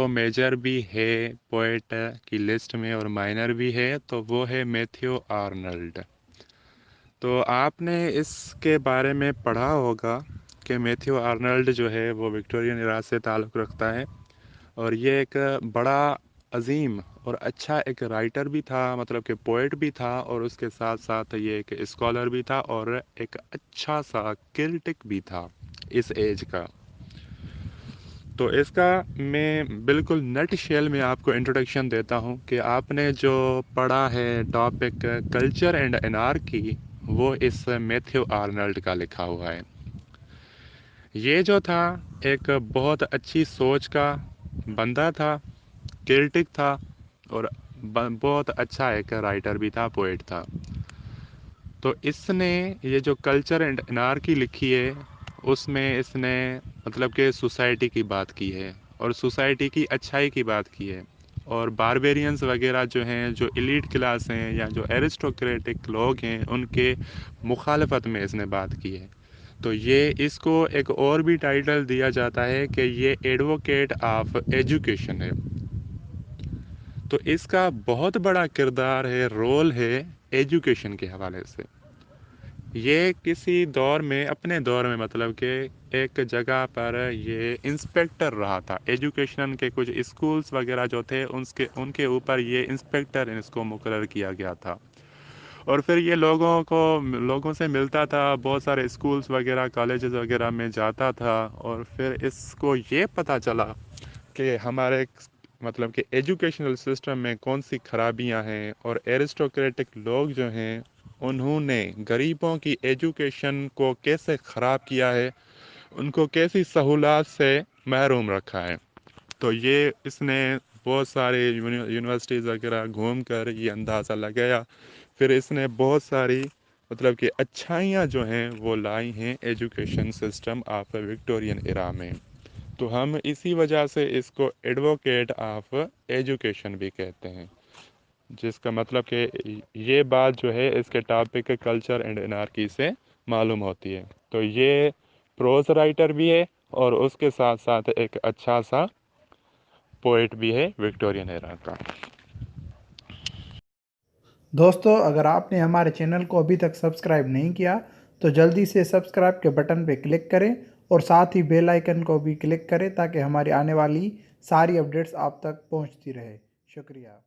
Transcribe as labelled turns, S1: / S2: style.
S1: वो मेजर भी है पोएट की लिस्ट में और माइनर भी है, तो वो है मैथ्यू आर्नल्ड। तो आपने इसके बारे में पढ़ा होगा कि मैथ्यू आर्नल्ड जो है वो विक्टोरियन इरा से ताल्लुक़ रखता है, और ये एक बड़ा अजीम और अच्छा एक राइटर भी था, मतलब कि पोएट भी था, और उसके साथ साथ ये एक स्कॉलर भी था और एक अच्छा सा क्रिटिक भी था इस एज का। तो इसका मैं बिल्कुल नट शेल में आपको इंट्रोडक्शन देता हूँ कि आपने जो पढ़ा है टॉपिक कल्चर एंड एनार्की, वो इस मैथ्यू आर्नल्ड का लिखा हुआ है। ये जो था एक बहुत अच्छी सोच का बंदा था, क्रिटिक था, और बहुत अच्छा एक राइटर भी था, पोएट था। तो इसने ये जो कल्चर एंड एनार्की लिखी है, उसमें इसने मतलब कि सोसाइटी की बात की है और सोसाइटी की अच्छाई की बात की है, और बारबेरियंस वगैरह जो हैं, जो एलीट क्लास हैं या जो एरिस्टोक्रेटिक लोग हैं, उनके मुखालफत में इसने बात की है। तो ये इसको एक और भी टाइटल दिया जाता है कि ये एडवोकेट ऑफ एजुकेशन है। तो इसका बहुत बड़ा किरदार है, रोल है एजुकेशन के हवाले से। ये किसी दौर में, अपने दौर में, मतलब कि एक जगह पर ये इंस्पेक्टर रहा था एजुकेशन के। कुछ स्कूल्स वगैरह जो थे उनके उनके ऊपर ये इंस्पेक्टर इसको मुकर्रर किया गया था। और फिर ये लोगों से मिलता था, बहुत सारे स्कूल्स वगैरह कॉलेजेस वगैरह में जाता था, और फिर इसको ये पता चला कि हमारे मतलब कि एजुकेशनल सिस्टम में कौन सी खराबियां हैं, और एरिस्टोक्रेटिक लोग जो हैं उन्होंने गरीबों की एजुकेशन को कैसे ख़राब किया है, उनको कैसी सहूलत से महरूम रखा है। तो ये इसने बहुत सारे यूनिवर्सिटीज़ वगैरह घूम कर ये अंदाज़ा लगाया। फिर इसने बहुत सारी मतलब कि अच्छाइयाँ जो हैं वो लाई हैं education system of Victorian era में। तो हम इसी वजह से इसको एडवोकेट ऑफ एजुकेशन भी कहते हैं, जिसका मतलब कि ये बात जो है इसके टॉपिक कल्चर एंड एनार्की से मालूम होती है। तो ये प्रोज राइटर भी है और उसके साथ साथ एक अच्छा सा पोएट भी है विक्टोरियन एरा का।
S2: दोस्तों, अगर आपने हमारे चैनल को अभी तक सब्सक्राइब नहीं किया तो जल्दी से सब्सक्राइब के बटन पर क्लिक करें और साथ ही बेल आइकन को भी क्लिक करें ताकि हमारी आने वाली सारी अपडेट्स आप तक पहुंचती रहे। शुक्रिया।